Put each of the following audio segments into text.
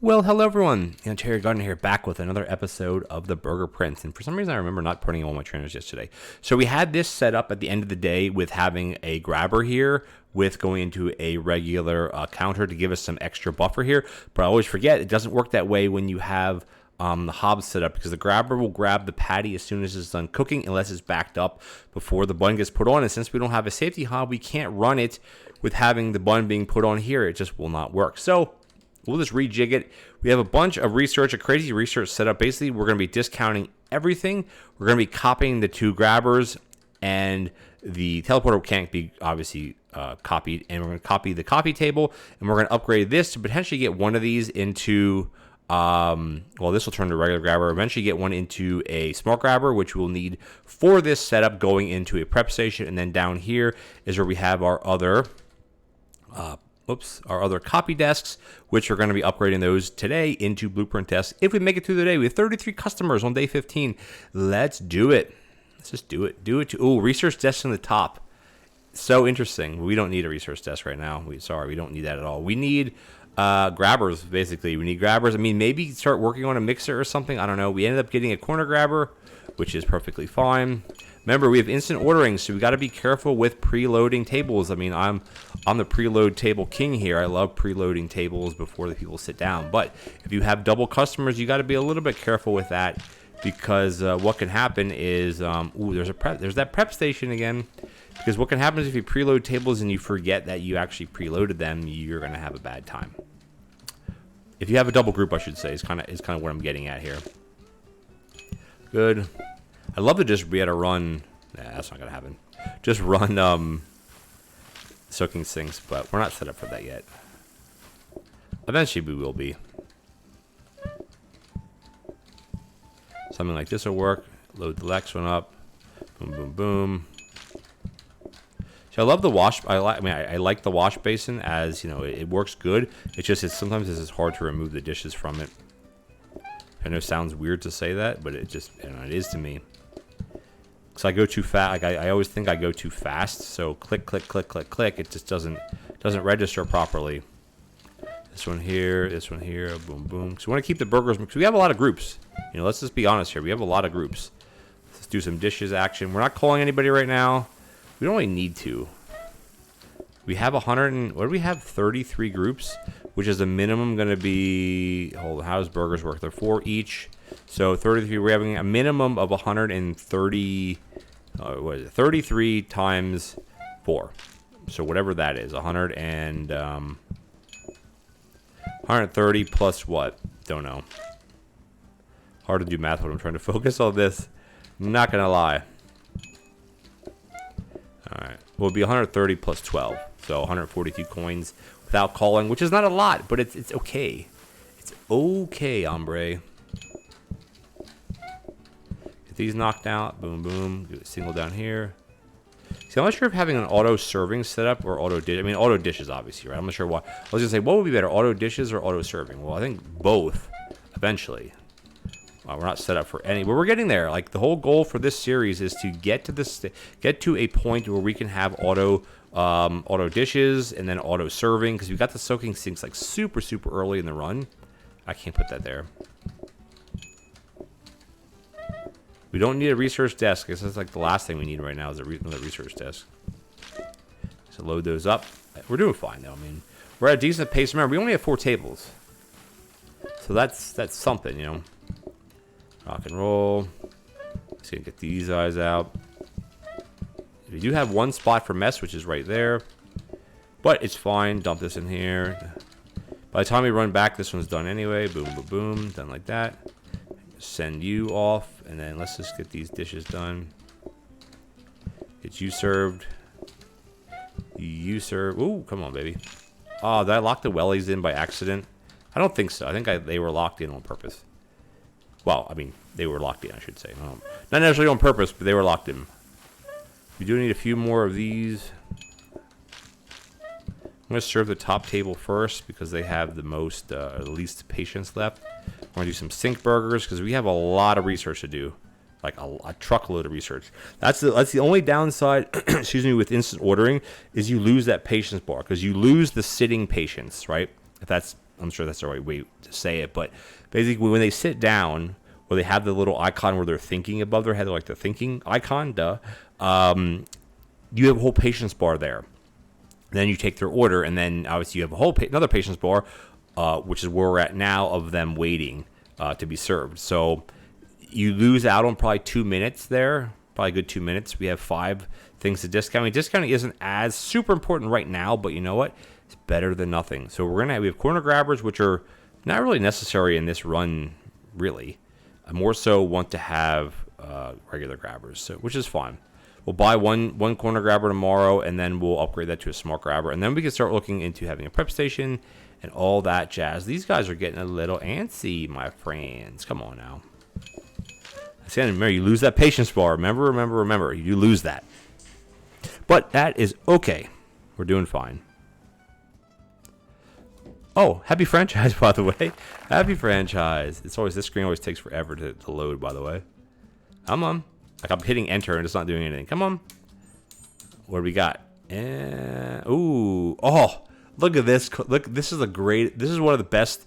Well, hello everyone. TheOntarioGardener here, back with another episode of the Burger Prince. And for some reason, I remember not putting all my trainers yesterday. So we had this set up at the end of the day with having a grabber here, with going into a regular counter to give us some extra buffer here. But I always forget, it doesn't work that way when you have the hob set up, because the grabber will grab the patty as soon as it's done cooking, unless it's backed up before the bun gets put on. And since we don't have a safety hob, we can't run it with having the bun being put on here. It just will not work. So we'll just rejig it. We have a bunch of research, a crazy research set up. Basically, we're going to be discounting everything. We're going to be copying the two grabbers, and the teleporter can't be obviously copied. And we're going to copy the copy table, and we're going to upgrade this to potentially get one of these into, well, this will turn to a regular grabber. Eventually get one into a smart grabber, which we'll need for this setup going into a prep station. And then down here is where we have our other our other copy desks, which we're going to be upgrading those today into blueprint desks. If we make it through the day, we have 33 customers on day 15. Let's do it. Let's just do it. Do it. Oh, research desk in the top. So interesting. We don't need a research desk right now. We don't need that at all. We need grabbers, basically. We need grabbers. I mean, maybe start working on a mixer or something. I don't know. We ended up getting a corner grabber, which is perfectly fine. Remember, we have instant ordering, so we got to be careful with preloading tables. I mean, I'm the preload table king here. I love preloading tables before the people sit down. But if you have double customers, you got to be a little bit careful with that, because what can happen is, there's that prep station again. Because what can happen is if you preload tables and you forget that you actually preloaded them, you're going to have a bad time. If you have a double group, I should say, is kind of what I'm getting at here. Good. I'd love to just be able to run. Nah, that's not going to happen. Just run soaking sinks, but we're not set up for that yet. Eventually we will be. Something like this will work. Load the next one up. Boom, boom, boom. So I love the wash. I like the wash basin, as you know, it works good. Sometimes it's hard to remove the dishes from it. I know it sounds weird to say that, but it is to me. So I go too fast. Like I always think I go too fast. So click, click, click, click, click. It just doesn't register properly. This one here, boom, boom. So we want to keep the burgers, because we have a lot of groups. You know, let's just be honest here. We have a lot of groups. Let's do some dishes action. We're not calling anybody right now. We don't really need to. We have 33 groups, which is a minimum going to be, how does burgers work? They're 4 each. So 33, we're having a minimum of 130, 33 times 4. So whatever that is, 130 plus what? Don't know. Hard to do math when I'm trying to focus on this. I'm not going to lie. All right. Well, it'll be 130 plus 12. So 142 coins without calling, which is not a lot, but it's okay. It's okay, hombre. Get these knocked out. Boom, boom. Do a single down here. See, I'm not sure if having an auto serving setup or auto dish. I mean, auto dishes, obviously, right? I'm not sure why. I was going to say, what would be better, auto dishes or auto serving? Well, I think both eventually. We're not set up for any, but we're getting there. Like, the whole goal for this series is to get to a point where we can have auto dishes and then auto serving, because we got the soaking sinks like super early in the run. I can't put that there. We don't need a research desk. I guess that's like the last thing we need right now is another research desk. So load those up. We're doing fine though. I mean, we're at a decent pace. Remember, we only have 4 tables, so that's something, you know. Rock and roll. Let's get these eyes out. We do have one spot for mess, which is right there, but it's fine. Dump this in here. By the time we run back, this one's done anyway. Boom, boom, boom. Done like that. Send you off, and then let's just get these dishes done. Get you served. You serve. Ooh, come on, baby. Oh, did I lock the wellies in by accident? I don't think so. I think they were locked in on purpose. Well, I mean, they were locked in, I should say. Not necessarily on purpose, but they were locked in. We do need a few more of these. I'm going to serve the top table first, because they have the least patience left. We're going to do some sink burgers, because we have a lot of research to do. Like a truckload of research. That's the only downside, excuse me, with instant ordering, is you lose that patience bar, because you lose the sitting patience, right? If that's I'm sure that's the right way to say it, but basically when they sit down, where they have the little icon where they're thinking above their head, like the thinking icon, you have a whole patience bar there. Then you take their order, and then obviously you have a whole another patience bar, which is where we're at now of them waiting to be served. So you lose out on probably 2 minutes there, probably a good 2 minutes. We have 5 things to discount. I mean, discounting isn't as super important right now, but you know what? It's better than nothing. So we have corner grabbers, which are not really necessary in this run, really. I more so want to have regular grabbers, so which is fine. We'll buy one corner grabber tomorrow, and then we'll upgrade that to a smart grabber, and then we can start looking into having a prep station and all that jazz. These guys are getting a little antsy, my friends. Come on now. See, remember, you lose that patience bar. Remember. You lose that. But that is okay. We're doing fine. Oh, happy franchise, by the way. Happy franchise. It's always, this screen always takes forever to load, by the way. Come on. Like, I'm hitting enter and it's not doing anything. Come on. What do we got? Ooh. Oh, look at this. Look, this is one of the best.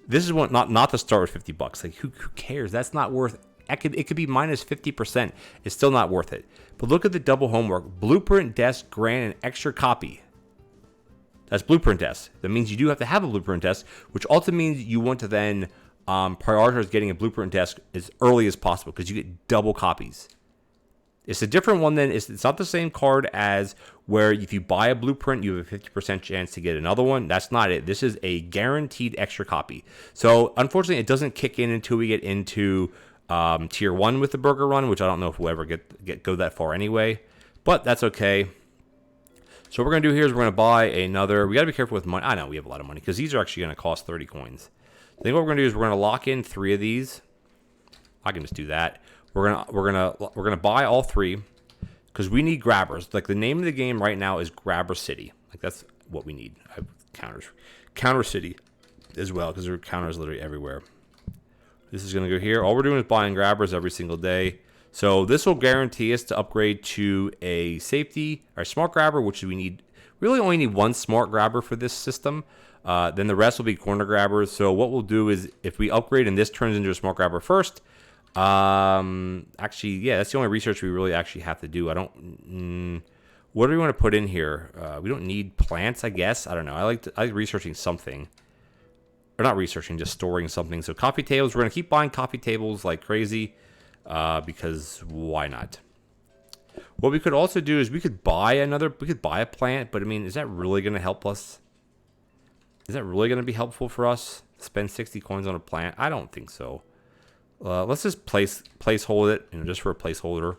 This is one, not to start with 50 bucks. Like, who cares? That's not worth. It could be minus 50%. It's still not worth it. But look at the double homework. Blueprint desk grant an extra copy. That's blueprint desk. That means you do have to have a blueprint desk, which also means you want to then prioritize getting a blueprint desk as early as possible because you get double copies. It's a different one than it's not the same card as where if you buy a blueprint, you have a 50% chance to get another one. That's not it. This is a guaranteed extra copy. So unfortunately, it doesn't kick in until we get into tier 1 with the burger run, which I don't know if we'll ever go that far anyway, but that's okay. So what we're going to do here is we're going to buy another. We got to be careful with money. I know we have a lot of money because these are actually going to cost 30 coins. I think what we're going to do is we're going to lock in 3 of these. I can just do that. We're gonna buy all 3 because we need grabbers. Like, the name of the game right now is Grabber City. Like, that's what we need. I have counter city as well because there are counters literally everywhere. This is gonna go here. All we're doing is buying grabbers every single day. So this will guarantee us to upgrade to a safety or smart grabber, which we need. We really only need 1 smart grabber for this system. Then the rest will be corner grabbers. So what we'll do is if we upgrade and this turns into a smart grabber first. Actually, yeah, that's the only research we really actually have to do. What do we want to put in here? We don't need plants, I guess. I don't know. I like researching something. Or not researching, just storing something. So coffee tables, we're going to keep buying coffee tables like crazy, because why not? What we could also do is we could buy a plant, but I mean, is that really going to help us? Is that really going to be helpful for us? Spend 60 coins on a plant? I don't think so. Let's just placehold it, just for a placeholder.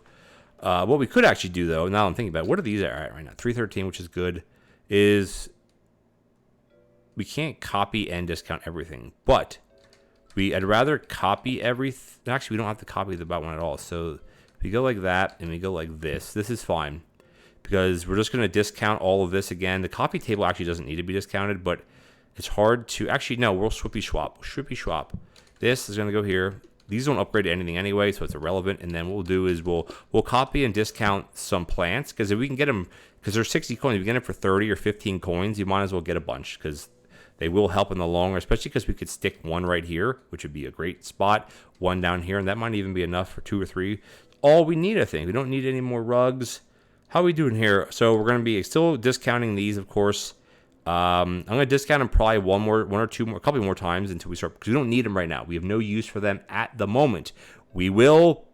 What we could actually do, though, now I'm thinking about it, what are these at right now? 313, which is good, is we can't copy and discount everything, but I'd rather copy everything. Actually, we don't have to copy the one at all. So if we go like that and we go like this is fine because we're just going to discount all of this again. The copy table actually doesn't need to be discounted, but it's hard to actually. No, we'll swippy swap. This is going to go here. These don't upgrade to anything anyway, so it's irrelevant. And then what we'll do is we'll copy and discount some plants because if we can get them, because they're 60 coins, if you get them for 30 or 15 coins, you might as well get a bunch because they will help in the long run, especially because we could stick 1 right here, which would be a great spot, 1 down here, and that might even be enough for 2 or 3. All we need, I think. We don't need any more rugs. How are we doing here? So we're going to be still discounting these, of course. I'm going to discount them probably a couple more times until we start, because we don't need them right now. We have no use for them at the moment. We will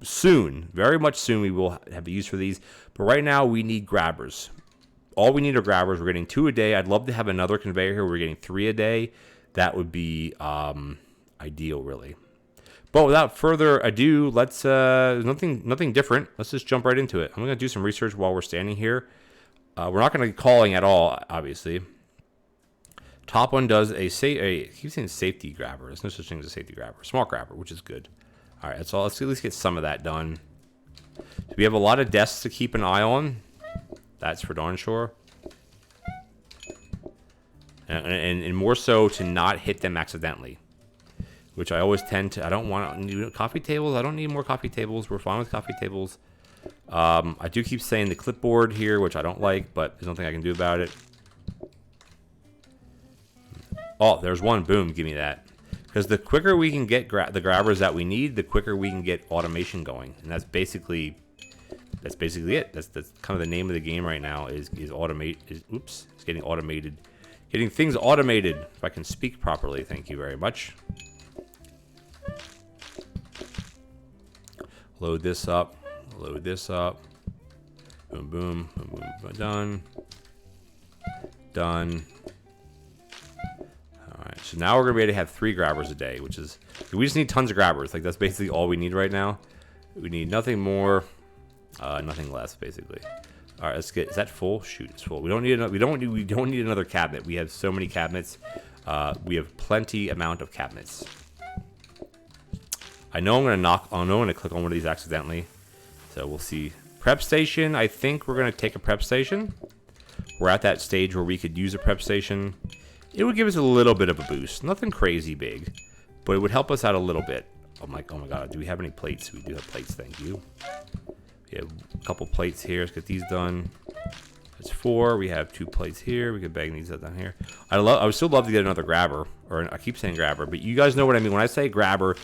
soon, very much soon, we will have a use for these. But right now, we need grabbers. All we need are grabbers. We're getting 2 a day. I'd love to have another conveyor here. We're getting 3 a day. That would be ideal, really. But without further ado, let's nothing different. Let's just jump right into it. I'm going to do some research while we're standing here. We're not going to be calling at all, obviously. Top one does I keep saying safety grabber. There's no such thing as a safety grabber. Smart grabber, which is good. All right, so let's at least get some of that done. So we have a lot of desks to keep an eye on. That's for darn sure. And more so to not hit them accidentally. Which I always tend to. I don't want coffee tables. I don't need more coffee tables. We're fine with coffee tables. I do keep saying the clipboard here, which I don't like, but there's nothing I can do about it. Oh, there's one. Boom. Give me that. Because the quicker we can get the grabbers that we need, the quicker we can get automation going. And that's basically it. That's kind of the name of the game right now is automate. Oops. It's getting automated. Getting things automated. If I can speak properly. Thank you very much. Load this up. Load this up. Boom, boom, boom, boom, boom. Done. Done. All right. So now we're gonna be able to have 3 grabbers a day, which is we just need tons of grabbers. Like that's basically all we need right now. We need nothing more, nothing less, basically. All right. Let's get. Is that full? Shoot, it's full. We don't need. We don't need another cabinet. We have so many cabinets. We have plenty amount of cabinets. I know I'm gonna click on one of these accidentally. So we'll see. Prep station. I think we're gonna take a prep station. We're at that stage where we could use a prep station. It would give us a little bit of a boost. Nothing crazy big, but it would help us out a little bit. Oh my god. Do we have any plates? We do have plates. Thank you. We have a couple plates here. Let's get these done. That's 4. We have 2 plates here. We could bang these up down here. I would still love to get another grabber, or I keep saying grabber, but you guys know what I mean when I say grabber.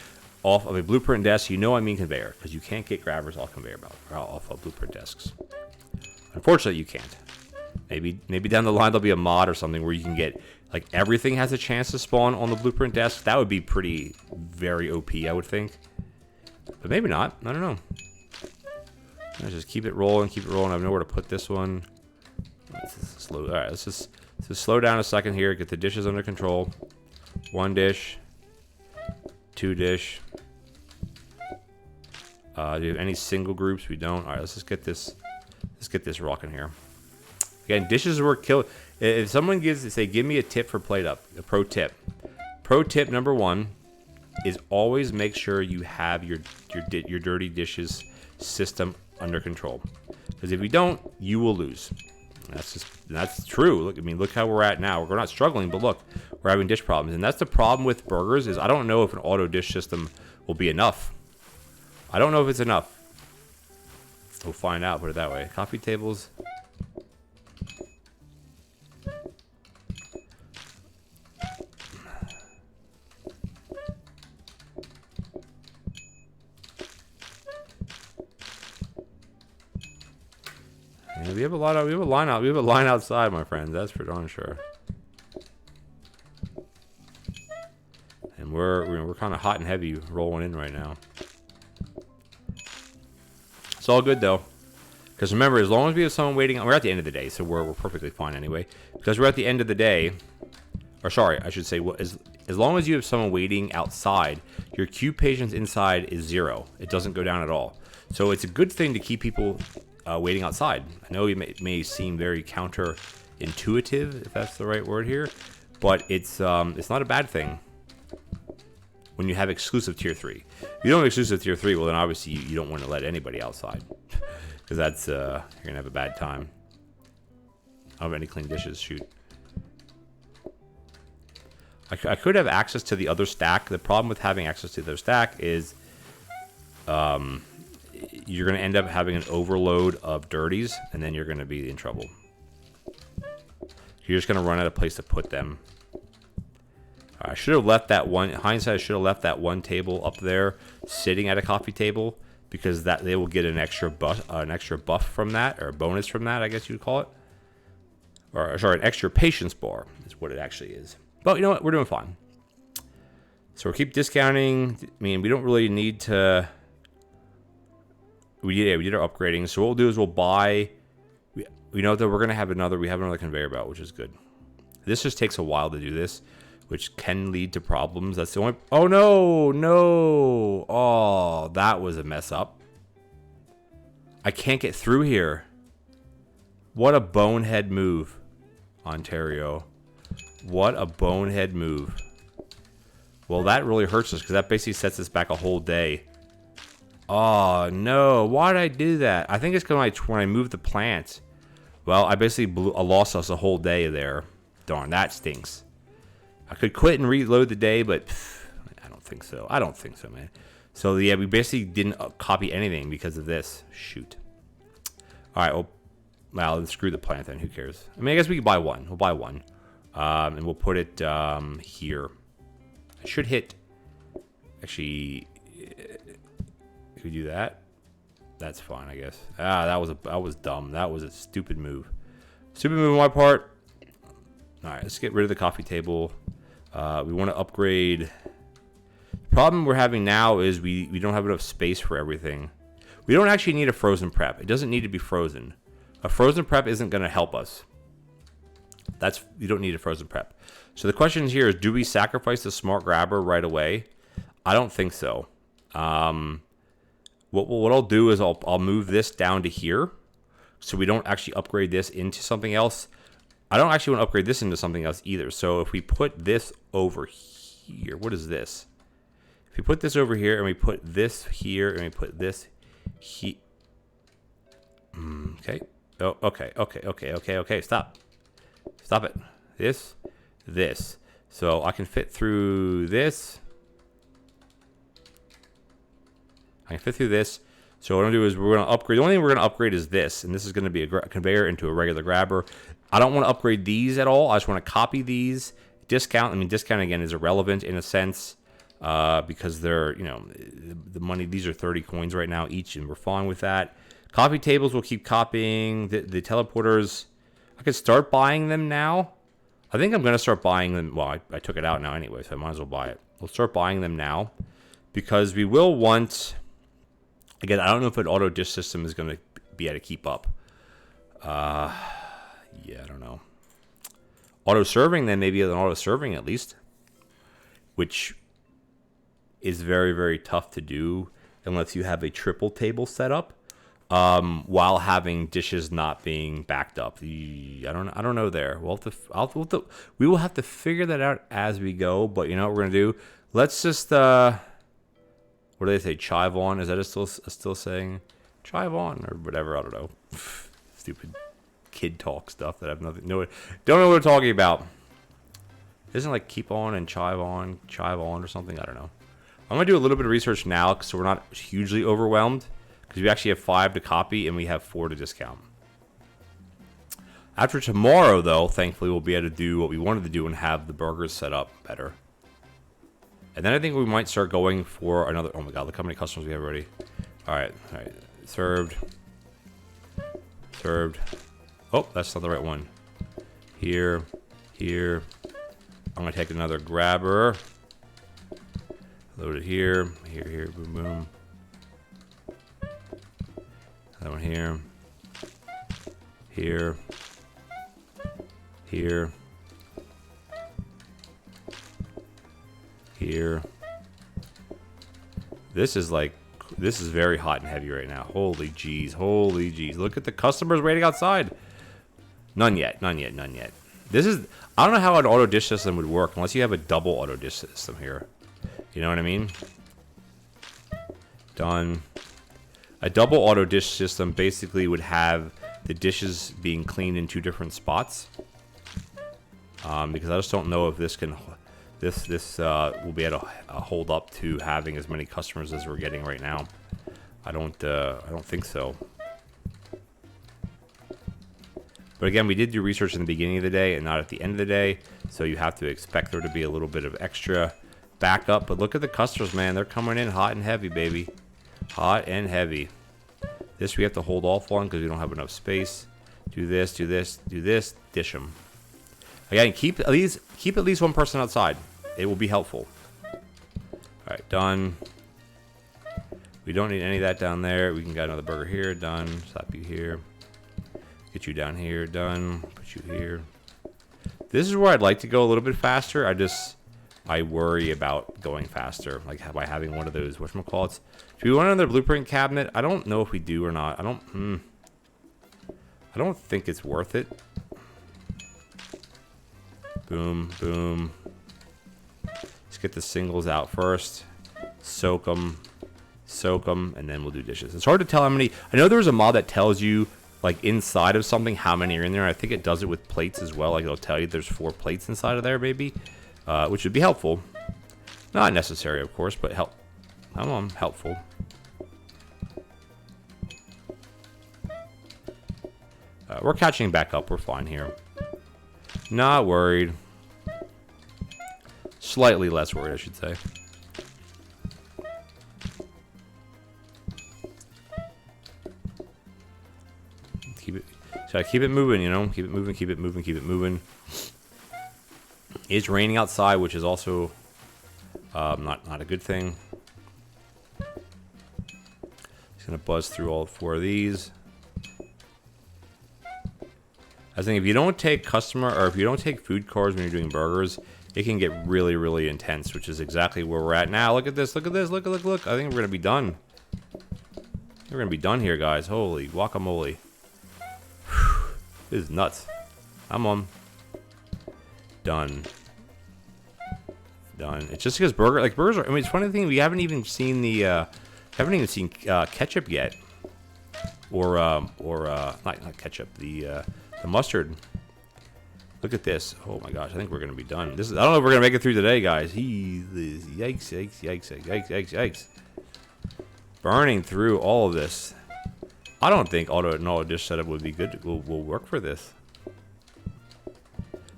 Off of a blueprint desk, you know I mean conveyor, because you can't get grabbers off conveyor belt or off of blueprint desks. Unfortunately, you can't. Maybe down the line there'll be a mod or something where you can get like everything has a chance to spawn on the blueprint desk. That would be very OP, I would think. But maybe not. I don't know. Let's just keep it rolling, I have nowhere to put this one. All right, let's just slow down a second here. Get the dishes under control. 1 dish. 2 dish. Do you have any single groups? We don't. All right, let's just get this. Let's get this rocking here. Again, dishes were killed. If someone give me a tip for PlateUp, a pro tip. Pro tip number 1 is always make sure you have your dirty dishes system under control. Because if you don't, you will lose. That's true. Look how we're at now. We're not struggling, but look, we're having dish problems, and that's the problem with burgers. Is I don't know if an auto dish system will be enough. I don't know if it's enough. We'll find out. Put it that way. Coffee tables. We have a line outside, my friends. That's for darn sure. And we're kind of hot and heavy rolling in right now. It's all good though, because remember, as long as we have someone waiting, we're at the end of the day, so we're perfectly fine anyway. Because we're at the end of the day, or sorry, I should say, as long as you have someone waiting outside, your queue patience inside is 0. It doesn't go down at all. So it's a good thing to keep people waiting outside. I know it may seem very counterintuitive, if that's the right word here, but it's not a bad thing when you have exclusive tier 3. If you don't have exclusive tier 3, well then obviously you don't want to let anybody outside, because that's you're gonna have a bad time. I don't have any clean dishes. Shoot. I could have access to the other stack. The problem with having access to the other stack is you're going to end up having an overload of dirties, and then you're going to be in trouble. You're just going to run out of place to put them. I should have left that one. Hindsight, I should have left that one table up there sitting at a coffee table, because that they will get an extra buff from that, or a bonus from that, I guess you would call it. Or sorry, an extra patience bar is what it actually is. But you know what? We're doing fine. So we'll keep discounting. I mean, we don't really need to. We did our upgrading. So what we'll do is we'll buy. We know that we're gonna have another. We have another conveyor belt, which is good. This just takes a while to do this, which can lead to problems. That's the only. Oh no! Oh, that was a mess up. I can't get through here. What a bonehead move, Ontario. What a bonehead move. Well, that really hurts us, because that basically sets us back a whole day. Oh, no. Why did I do that? I think it's because when I moved the plant. Well, I basically lost us a whole day there. Darn, that stinks. I could quit and reload the day, but I don't think so. I don't think so, man. So, yeah, we basically didn't copy anything because of this. Shoot. All right, well, screw the plant then. Who cares? I mean, I guess we could buy one. We'll buy one. And we'll put it here. I should hit. Actually, if we do that, that's fine, I guess. That was dumb. That was a stupid move. Stupid move on my part. All right, let's get rid of the coffee table. We want to upgrade. The problem we're having now is we don't have enough space for everything. We don't actually need a frozen prep. It doesn't need to be frozen. A frozen prep isn't going to help us. You don't need a frozen prep. So the question here is, do we sacrifice the smart grabber right away? I don't think so. What I'll do is I'll move this down to here, so we don't actually upgrade this into something else. I don't actually want to upgrade this into something else either. So if we put this over here, what is this? If we put this over here and we put this here and we put this here. Okay. Oh, okay. Stop it. This. So I can fit through this. So what I'm going to do is we're going to upgrade. The only thing we're going to upgrade is this. And this is going to be a conveyor into a regular grabber. I don't want to upgrade these at all. I just want to copy these. Discount, discount again is irrelevant in a sense. Because they're, the money, these are 30 coins right now each, and we're fine with that. Coffee tables will keep copying. The teleporters, I could start buying them now. I think I'm going to start buying them. Well, I took it out now anyway, so I might as well buy it. We'll start buying them now because we will want, again, I don't know if an auto dish system is going to be able to keep up. Yeah, I don't know. Auto serving, then maybe an auto serving at least, which is very, very tough to do unless you have a triple table set up while having dishes not being backed up. I don't know there. We will have to figure that out as we go. But you know what we're gonna do? Let's just what do they say? Chive on? Is that still saying chive on or whatever? I don't know. Stupid kid talk stuff that I've don't know what we're talking about. Isn't like keep on and chive on or something? I don't know. I'm going to do a little bit of research now so we're not hugely overwhelmed because we actually have 5 to copy and we have 4 to discount. After tomorrow, though, thankfully, we'll be able to do what we wanted to do and have the burgers set up better. And then I think we might start going for another... Oh, my God, look how many customers we have already. All right. Served. Oh, that's not the right one. Here. I'm going to take another grabber. Load it here, boom. That one here. This is very hot and heavy right now. Holy jeez. Look at the customers waiting outside. None yet. This is, I don't know how an auto dish system would work unless you have a double auto dish system here. You know what I mean? Done. A double auto dish system basically would have the dishes being cleaned in 2 different spots. Because I just don't know if this can, this will be able to hold up to having as many customers as we're getting right now. I don't think so. But again, we did do research in the beginning of the day and not at the end of the day, so you have to expect there to be a little bit of extra backup. But look at the customers, man. They're coming in hot and heavy, baby. Hot and heavy. This we have to hold off on because we don't have enough space. Do this, dish them. Again, keep at least one person outside. It will be helpful. All right, done. We don't need any of that down there. We can get another burger here. Done. Slap you here. Get you down here. Done. Put you here. This is where I'd like to go a little bit faster. I worry about going faster, like by having one of those whatchamacallits. Do we want another blueprint cabinet? I don't know if we do or not. I don't think it's worth it. Boom. Let's get the singles out first. Soak them, and then we'll do dishes. It's hard to tell how many. I know there's a mod that tells you, like, inside of something how many are in there. I think it does it with plates as well. Like, it'll tell you there's 4 plates inside of there, maybe. Which would be helpful. Not necessary, of course, but helpful. We're catching back up. We're fine here. Not worried. Slightly less worried, I should say. Keep it moving, you know? Keep it moving, keep it moving, keep it moving. It's raining outside, which is also not a good thing. Just gonna buzz through all 4 of these. I think if you don't take if you don't take food cards when you're doing burgers, it can get really, really intense, which is exactly where we're at now. Look at this, look at this, look. I think we're gonna be done. We're gonna be done here, guys. Holy guacamole. This is nuts. I'm on. Done. It's just because burgers are. I mean, it's funny thing. We haven't even seen ketchup yet, or not ketchup. The mustard. Look at this. Oh my gosh, I think we're gonna be done. I don't know if we're gonna make it through today, guys. Yikes. Burning through all of this. I don't think auto dish setup would be good. Will work for this.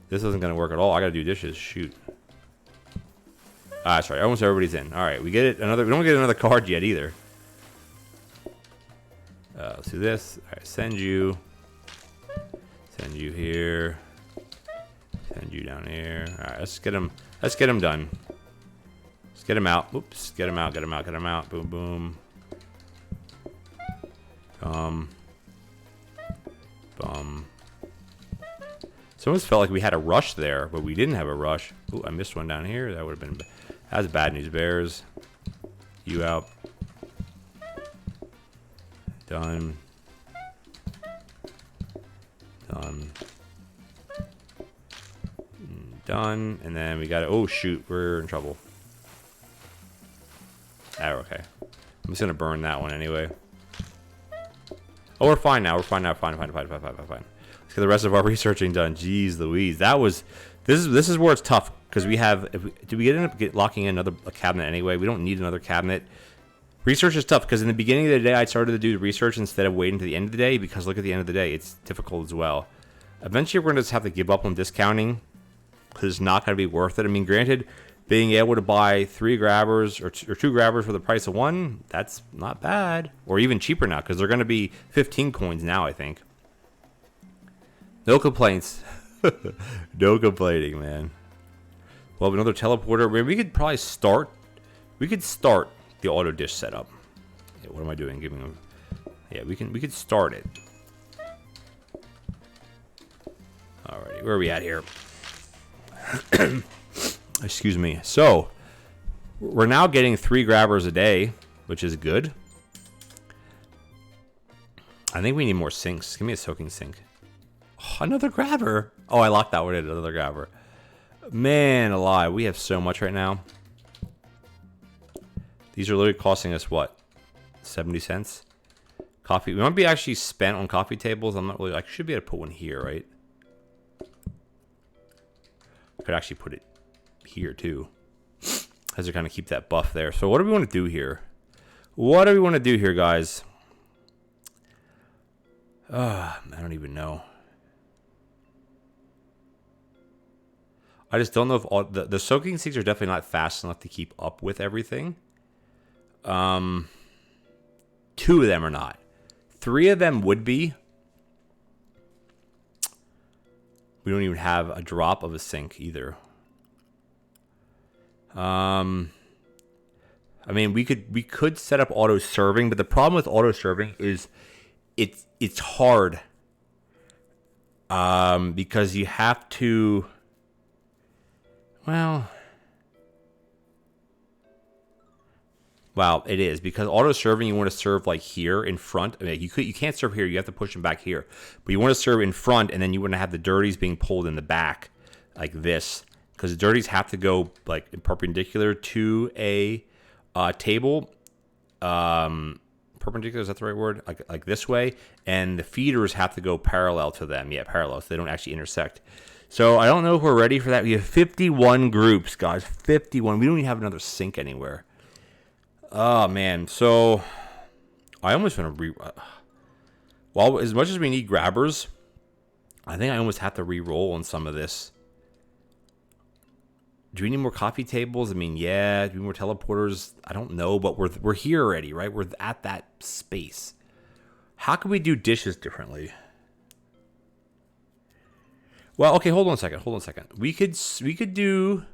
This isn't gonna work at all. I gotta do dishes. Shoot. Sorry. Almost everybody's in. All right, we get it. We don't get another card yet either. Let's do this. All right, send you here. Send you down here. All right, let's get them done. Let's get them out. Oops, get them out. Boom, boom. Bum. It's almost felt like we had a rush there, but we didn't have a rush. Ooh, I missed one down here. That would have been. That's bad news, Bears. You out. Done. Done. And then we got it. Oh shoot, we're in trouble. Okay. I'm just gonna burn that one anyway. Oh, we're fine now. Fine. Let's get the rest of our researching done. Jeez Louise. This is where it's tough, because we have, do we end up locking in a cabinet anyway? We don't need another cabinet. Research is tough, because in the beginning of the day, I started to do the research instead of waiting to the end of the day, because look at the end of the day, it's difficult as well. Eventually, we're going to just have to give up on discounting, because it's not going to be worth it. I mean, granted, being able to buy 3 grabbers or 2 grabbers for the price of 1, that's not bad. Or even cheaper now, because they're going to be 15 coins now, I think. No complaints. No complaining, man. Well, another teleporter. We could probably start. We could start the auto dish setup. Yeah, what am I doing? Giving them. Yeah, we could start it. Alrighty, where are we at here? Excuse me. So we're now getting 3 grabbers a day, which is good. I think we need more sinks. Give me a soaking sink. Oh, another grabber. Oh, I locked that one in. Another grabber. Man alive, we have so much right now. These are literally costing us what? 70 cents? Coffee. We might be actually spent on coffee tables. I'm not really. I should be able to put one here, right? I could actually put it here too, as to kind of keep that buff there. So what do we want to do here? What do we want to do here, guys? I don't even know. I just don't know if all the soaking sinks are definitely not fast enough to keep up with everything. 2 of them are not. 3 of them would be. We don't even have a drop of a sink either. I mean, we could set up auto serving, but the problem with auto serving is it's hard. Because you have to. Well, it is, because auto serving, you want to serve like here in front. I mean, you can't serve here. You have to push them back here, but you want to serve in front, and then you want to have the dirties being pulled in the back like this, because the dirties have to go like perpendicular to a table. Perpendicular, is that the right word? Like this way, and the feeders have to go parallel to them. Yeah, parallel, so they don't actually intersect. So I don't know if we're ready for that. We have 51 groups, guys. 51. We don't even have another sink anywhere. Oh, man. So I almost want to well, as much as we need grabbers, I think I almost have to re-roll on some of this Do we need more coffee tables? I mean, yeah. Do we need more teleporters? I don't know, but we're here already, right? We're at that space. How can we do dishes differently? Well, okay, hold on a second. We could do.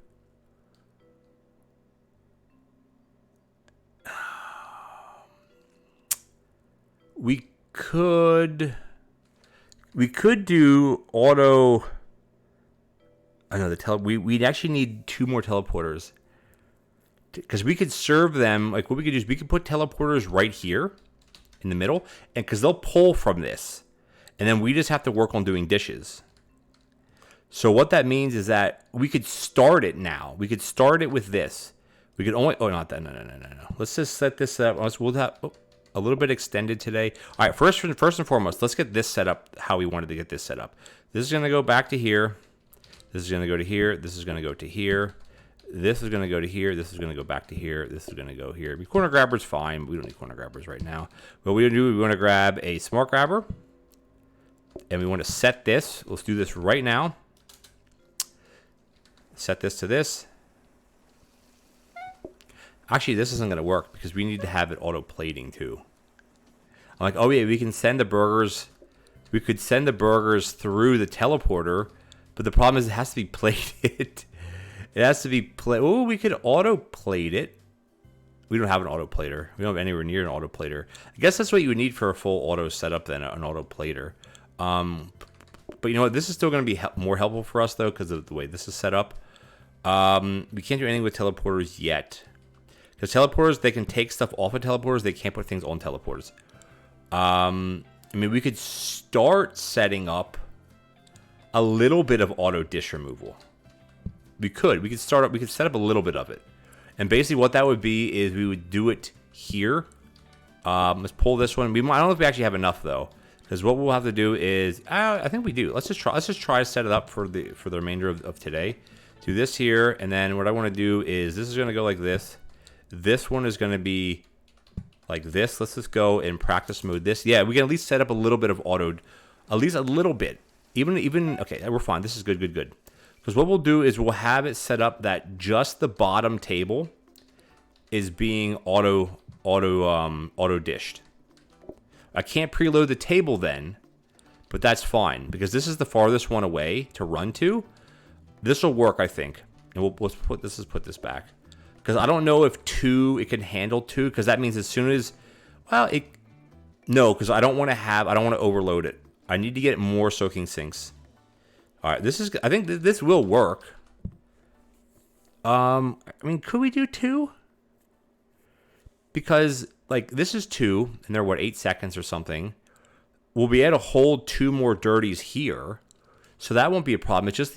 We could do auto. I know we'd actually need 2 more teleporters because we could serve them. Like what we could do is we could put teleporters right here in the middle, and because they'll pull from this, and then we just have to work on doing dishes. So what that means is that we could start it now. We could start it with this. We could only not that. No. Let's just set this up. We'll have a little bit extended today. All right, first and foremost, let's get this set up how we wanted to get this set up. This is going to go back to here. This is going to go to here. This is going to go to here. This is going to go to here. This is going to go back to here. This is going to go here. Corner grabber's fine. We don't need corner grabbers right now. What we do, we want to grab a smart grabber. And we want to set this. Let's do this right now. Set this to this. Actually, this isn't going to work because we need to have it auto plating too. I'm like, oh yeah, we can send the burgers. We could send the burgers through the teleporter. But the problem is it has to be plated. It has to be plated. Oh, we could auto plate it. We don't have an auto plater. We don't have anywhere near an auto plater. I guess that's what you would need for a full auto setup than an auto plater. But you know what? This is still going to be more helpful for us though because of the way this is set up. We can't do anything with teleporters yet. Because teleporters, they can take stuff off of teleporters. They can't put things on teleporters. I mean, we could start setting up a little bit of auto dish removal. We could set up a little bit of it. And basically what that would be is we would do it here. Let's pull this one. I don't know if we actually have enough though. Because what we'll have to do is, I think we do. Let's just try to set it up for the remainder of today. Do this here, and then what I want to do is this is going to go like this. This one is going to be like this. Let's just go in practice mode. This, yeah, we can at least set up a little bit of auto, at least a little bit. Even okay, we're fine. This is good. Because what we'll do is we'll have it set up that just the bottom table is being auto dished. I can't preload the table then, but that's fine because this is the farthest one away to run to. This will work, I think. And let's put this back because I don't know if it can handle 2 because that means as soon as because I don't want to overload it. I need to get more soaking sinks. All right, I think this will work. I mean, could we do 2? Because like this is 2, and they're 8 seconds or something. We'll be able to hold 2 more dirties here, so that won't be a problem. It's just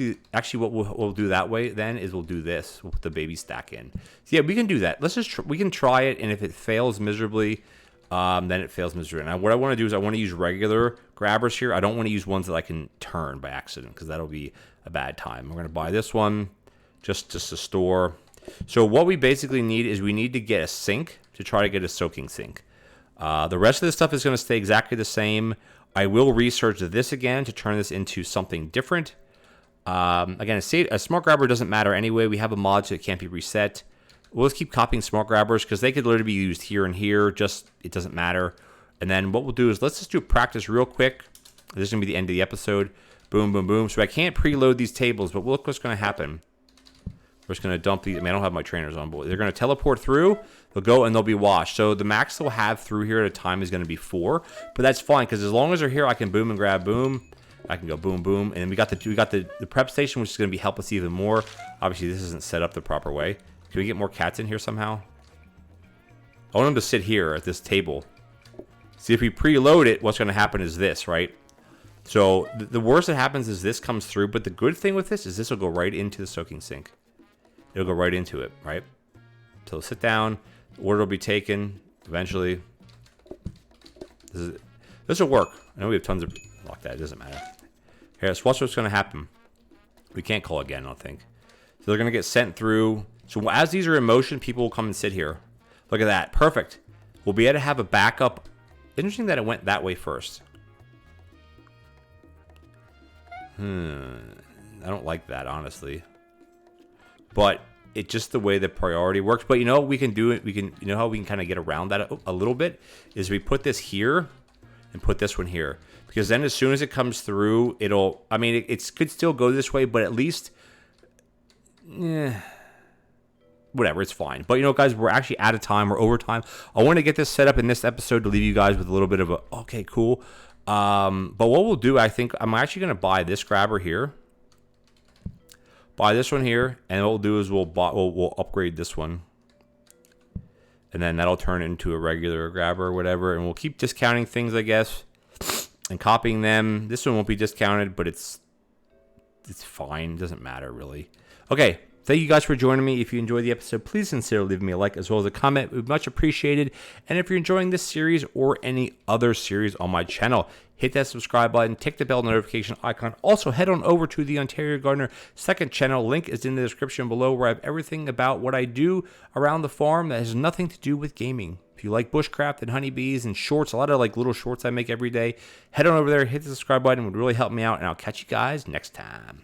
what we'll do that way then is we'll do this. We'll put the baby stack in. So yeah, we can do that. We can try it, and if it fails miserably, then it fails miserably. Now, what I want to do is I want to use regular grabbers here. I don't want to use ones that I can turn by accident because that'll be a bad time. We're going to buy this one just to store. So what we basically need is we need to get a sink to try to get a soaking sink. The rest of this stuff is going to stay exactly the same. I will research this again to turn this into something different. Again, a smart grabber doesn't matter anyway. We have a mod so it can't be reset. We'll just keep copying smart grabbers because they could literally be used here and here. Just, it doesn't matter. And then what we'll do is let's just do a practice real quick. This is going to be the end of the episode. Boom, boom, boom. So I can't preload these tables, but look what's going to happen. We're just going to dump these. I mean, I don't have my trainers on, but they're going to teleport through. They'll go and they'll be washed. So the max they'll have through here at a time is going to be 4. But that's fine because as long as they're here, I can boom and grab boom. I can go boom, boom. And then we got the prep station, which is going to help us even more. Obviously, this isn't set up the proper way. Can we get more cats in here somehow? I want them to sit here at this table. See, if we preload it, what's going to happen is this, right? So the worst that happens is this comes through. But the good thing with this is this will go right into the soaking sink. It'll go right into it, right? So sit down. The order will be taken eventually. This will work. I know we have tons of... Lock that. It doesn't matter. Here, let's watch what's going to happen. We can't call again, I don't think. So they're going to get sent through. So as these are in motion, people will come and sit here. Look at that. Perfect. We'll be able to have a backup. Interesting that it went that way first. I don't like that, honestly. but it's just the way the priority works. But you know what we can do it? We can, you know how we can kind of get around that a little bit? Is we put this here and put this one here. Because then as soon as it comes through, it'll, I mean, it could still go this way, but at least, whatever, it's fine. But you know, guys, we're actually out of time. We're over time. I want to get this set up in this episode to leave you guys with a little bit of a, okay, cool. But what we'll do, I think, I'm actually going to buy this grabber here. Buy this one here, and what we'll do is we'll upgrade this one, and then that'll turn into a regular grabber or whatever, and we'll keep discounting things, I guess, and copying them. This one won't be discounted, but it's fine. It doesn't matter really. Okay, thank you guys for joining me. If you enjoyed the episode, please consider leaving me a like as well as a comment. It would be much appreciated. And if you're enjoying this series or any other series on my channel, hit that subscribe button, tick the bell notification icon. Also, head on over to the Ontario Gardener second channel. Link is in the description below, where I have everything about what I do around the farm that has nothing to do with gaming. If you like bushcraft and honeybees and shorts, a lot of like little shorts I make every day, head on over there, hit the subscribe button. It would really help me out, and I'll catch you guys next time.